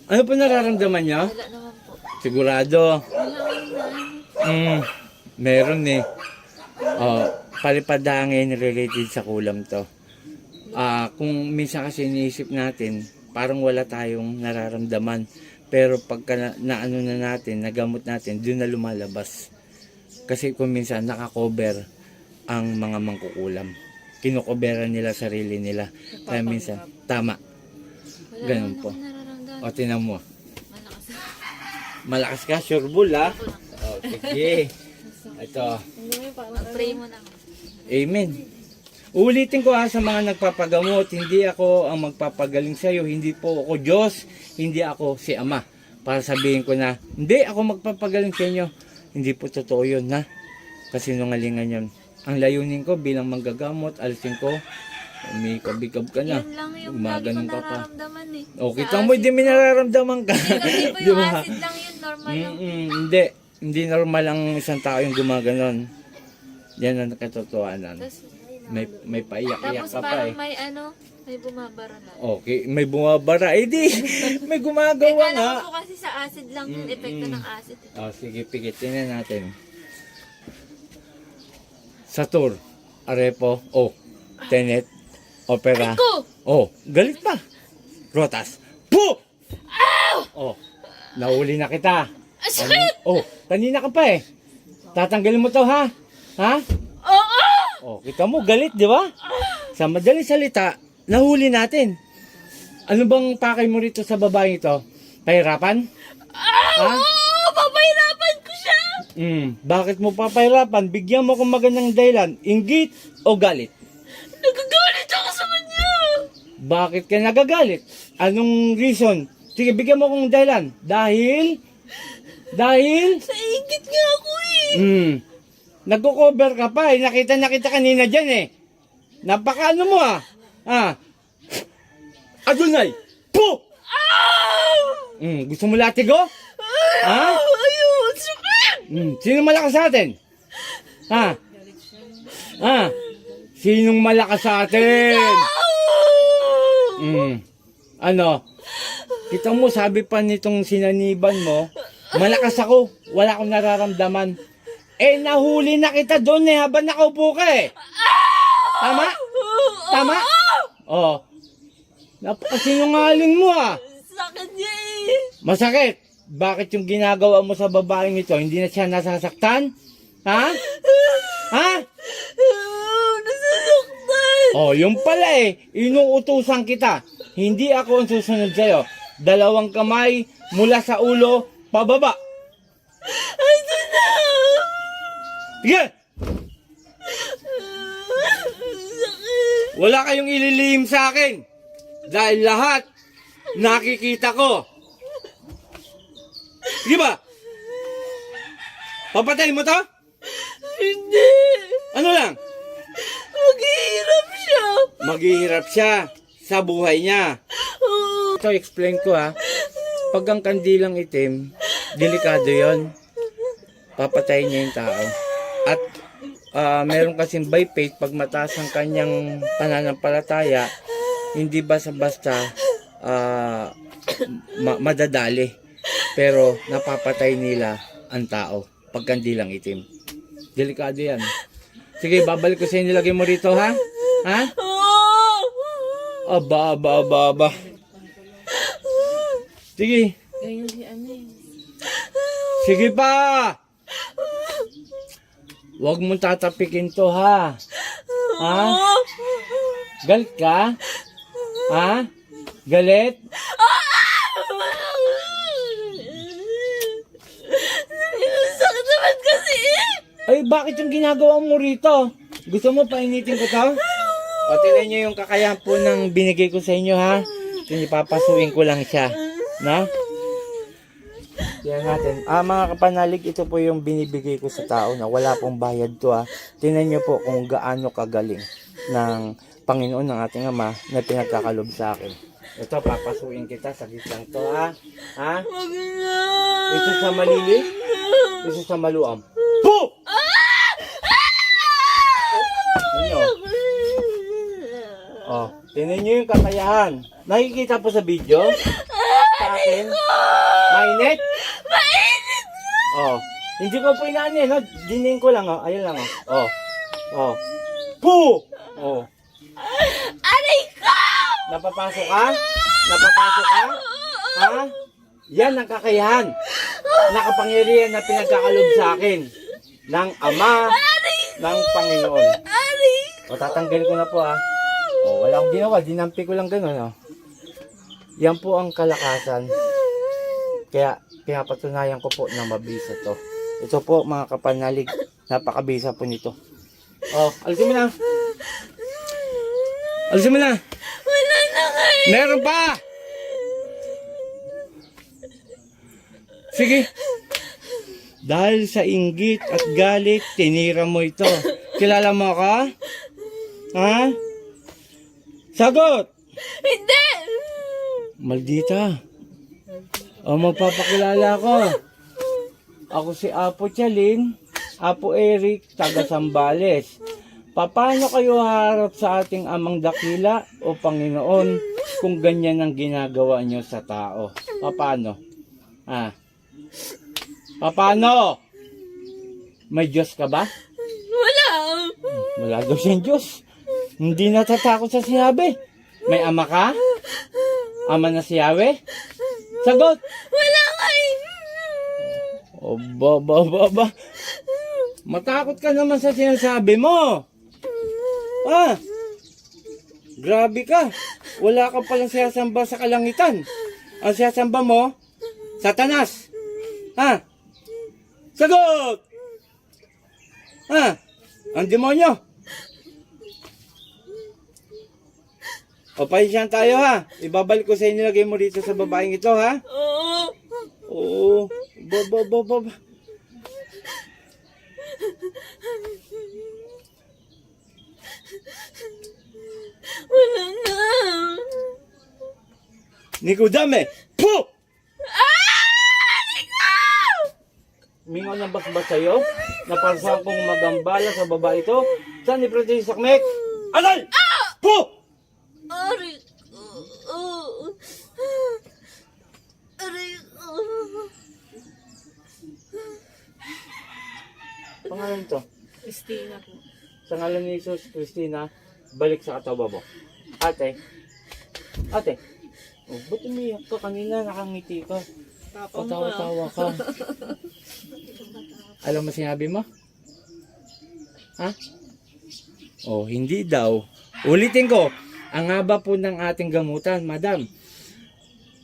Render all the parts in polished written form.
Ano po nararamdaman niya? Wala naman po. Sigurado. Wala naman. Meron eh. Palipadangin related sa kulam to. Kung minsan kasi iniisip natin, parang wala tayong nararamdaman. Pero pagka naano na natin, nagamot natin, doon na lumalabas. Kasi kung minsan nakakover ang mga mangkukulam. Kinukoberan nila sarili nila. Kaya minsan, tama. Wala Ganun naman po. akong nararamdaman. O, tinan mo. Malakas. Malakas ka, sure bull ha? O, sige. Ito. Pray mo na. Amen. Ulitin ko sa mga nagpapagamot, hindi ako ang magpapagaling sa iyo, hindi po ako Diyos, hindi ako si Ama. Para sabihin ko na, hindi ako magpapagaling sa inyo. Hindi po totoo yun, ha? Kasi nungalingan yun. Ang layunin ko bilang manggagamot, alisin ko, may kabikab ka na. Yun lang yung lagi ko Gumaganon ka pa. nararamdaman eh. O, Sa kita mo, acid hindi may ko. nararamdaman ka. Kasi po Di yung ba? acid lang yun, normal lang. Hindi. Hindi normal ang isang tao yung gumaganon. Yan ang katotohanan. May paiyak-iyak Tapos ka pa parang eh. may bumabara na. Okay, may bumabara. Eh di, may gumagawa Kala nga. ko po kasi sa acid lang yung epekto ng acid. Sige, pigitin na natin. Satur, Arepo, Tenet, Opera. Galit pa. Rotas. Po! Nauli na kita. Sakit! Kanina ka pa eh. Tatanggalin mo to ha? Ha? Kita mo, galit, di ba? Sa madaling salita, nahuli natin. Ano bang pakay mo rito sa babaeng ito? Pahirapan? Ha? Papahirapan ko siya! Bakit mo papahirapan? Bigyan mo kong magandang dahilan. Inggit o galit? Nagagalit ako sa kanya! Bakit ka nagagalit? Anong reason? Sige, bigyan mo kong dahilan. Dahil? Sa ingit nga ako eh! Nagko-cover ka pa eh. Nakita kanina dyan eh. Napakaano mo Adunay! Po! Gusto mo latigo? Ayun! Sakit! Sino malakas sa atin? Sinong malakas sa atin? Ano? Kita mo, sabi pa nitong sinaniban mo, malakas ako, wala akong nararamdaman. Nahuli na kita doon habang nakaupo ka eh. Tama? Tama? Napakasinungaling mo Sakit niya eh! Masakit. Bakit yung ginagawa mo sa babaeng ito, hindi na siya nasasaktan? Ha? Nasasaktan! Yung pala eh. Inuutusan kita. Hindi ako ang susunod sa'yo. 2 kamay mula sa ulo, pababa. Ito na! Sige! Sakit! Wala kayong ililihim sa akin. Dahil lahat nakikita ko. Sige ba? Papatayin mo to? Hindi! Ano lang? Maghihirap siya! Maghihirap siya sa buhay niya. Ito, explain ko Pag ang kandilang itim, delikado yon. Papatayin niya yung tao. At meron kasing by faith, pag mataas ang kanyang pananampalataya, hindi basta-basta madadali. Pero napapatay nila ang tao pag kandilang itim. Delikado yan. Sige, babalik ko sa inyo. Lagay mo rito, ha? Ha? Aba. Sige. Ganyan si Ame. Sige pa! Huwag mong tatapikin to, ha? Ha? Galit ka? Ha? Galit? Sakit naman kasi Ay, bakit yung ginagawa mo rito? Gusto mo painitin ko to? O, tingnan nyo yung kakayahan po ng binigay ko sa inyo, ha? Papasuin ko lang siya. Na? Tingnan natin. Mga kapanalig, ito po yung binibigay ko sa tao na wala pong bayad to, ha? Tingnan nyo po kung gaano kagaling ng Panginoon ng ating Ama na pinagkakalob sa akin. Ito, papasuin kita. Saglit lang to, ha? Ha? Wag na! Ito sa malili? Ito sa maluam. Po! Tingnan nyo yung kakayahan. Nakikita po sa video? Sa akin? Mainit? Mainit nga! Oh. Hindi ko po inaanin, no? Dinin ko lang, oh. Ayun lang, oh. Oh. Oh. Puh! Oh. Aray ko! Napapasok ka? Napapasok ka? Ha? Yan ang kakayahan. Nakapangyarihan na pinagkakalob sa akin ng Ama ng Panginoon. Aray! O, tatanggalin ko na po, ha. O, wala akong ginawa. Dinampi ko lang gano'n, oh. Yan po ang kalakasan. Kaya, pinapatunayan ko po na mabisa to. Ito po, mga kapanalig. Napakabisa po nito. O, alisin mo na. Alisin mo na. Wala na kayo! Meron pa! Sige. Dahil sa inggit at galit, tinira mo ito. Kilala mo ka? Ha? Sagot! Hindi! Maldita. O, magpapakilala ko. Ako si Apo Chalin, Apo Eric, taga Sambales. Paano kayo harap sa ating amang dakila o Panginoon kung ganyan ang ginagawa nyo sa tao? Paano? Ha? Paano? May Diyos ka ba? Wala! Wala daw siyang Diyos. Hindi natatakot sa sinabi. May ama ka? Ama na si Yahweh? Sagot! Wala kayo! O, ba. Matakot ka naman sa sinasabi mo. Ah! Grabe ka. Wala ka palang sinasamba sa kalangitan. Ang sinasamba mo, Satanas. Ha? Sagot! Ha? Ang demonyo. O, pahisyan tayo, ha? Ibabalik ko sa inyo, lagay mo dito sa babaeng ito, ha? Oo! Oo. Ba. Wala na! Nikodame! Puh! Aray ko! Mingaw ng basbas sa'yo, napansahan kong magambala sa babae ito. Saan ni Princess Sakmek? Anal! Puh! Aray ko! Aray ko! Pangalan to. Christina po. Sa ngalan ni Jesus, Christina, balik sa katawa mo. Ate. Oh, ba't umiyak ka kanina? Nakangiti ka. Patawa-tawa ka. Alam mo sinabi mo? Ha? Oh, hindi daw. Ulitin ko. Ang haba po ng ating gamutan, madam.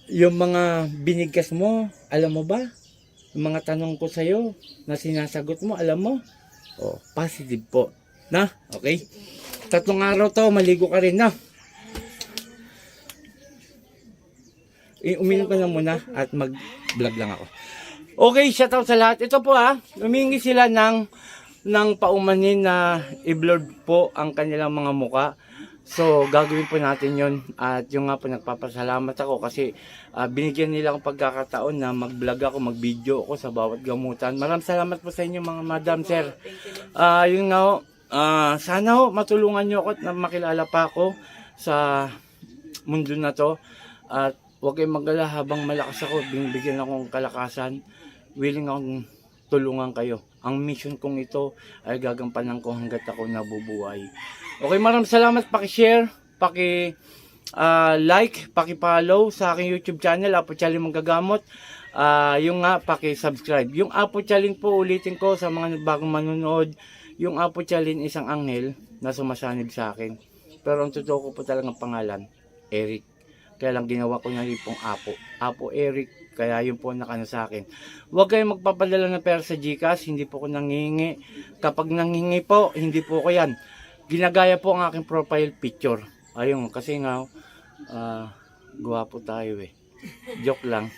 Yung mga binigkas mo, alam mo ba? Yung mga tanong ko sa'yo na sinasagot mo, alam mo? Oh, positive po. Na? Okay? 3 araw to, maligo ka rin na. Uminom ka na muna at mag-vlog lang ako. Okay, shoutout sa lahat. Ito po humingi sila ng paumanin na i-blur po ang kanilang mga muka. So, gagawin po natin yon. At yung nga po, nagpapasalamat ako kasi binigyan nila akong pagkakataon na mag-vlog ako, mag-video ako sa bawat gamutan. Maraming salamat po sa inyo mga madam, sir. Yun nga ho, sana ho, matulungan nyo ako at makilala pa ako sa mundo na to. At huwag kayong mag-alala, habang malakas ako, binibigyan akong kalakasan, willing akong tulungan kayo. Ang mission kong ito ay gagampanan ko hanggat ako nabubuhay. Okay, maraming salamat. Paki-share, paki-like, paki-follow sa aking YouTube channel, Apo Chalin Manggagamot. Yung nga, paki-subscribe. Yung Apo Chalin po, ulitin ko sa mga bagong manonood, yung Apo Chalin isang anghel na sumasanib sa akin. Pero ang totoo ko po talagang pangalan, Eric. Kaya lang ginawa ko na rin pong Apo Eric. Kaya yun po nakano sa akin. Huwag kayong magpapadala ng pera sa GCash. Hindi po ko nangihingi. Kapag nangihingi po, hindi po ko yan. Ginagaya po ang aking profile picture. Ayun, kasi nga, gwapo tayo eh. Joke lang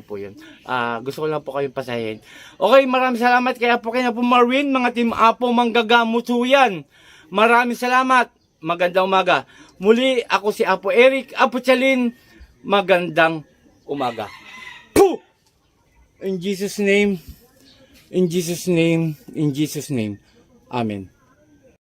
po yun. Gusto ko lang po kayong pasahin. Okay, maraming salamat. Kaya po kayo na po Marvin, mga team Apo Manggagamot yan. Maraming salamat. Magandang umaga. Muli, ako si Apo Eric, Apo Chalin. Magandang umaga. Puh! In Jesus' name, in Jesus' name, in Jesus' name. Amen.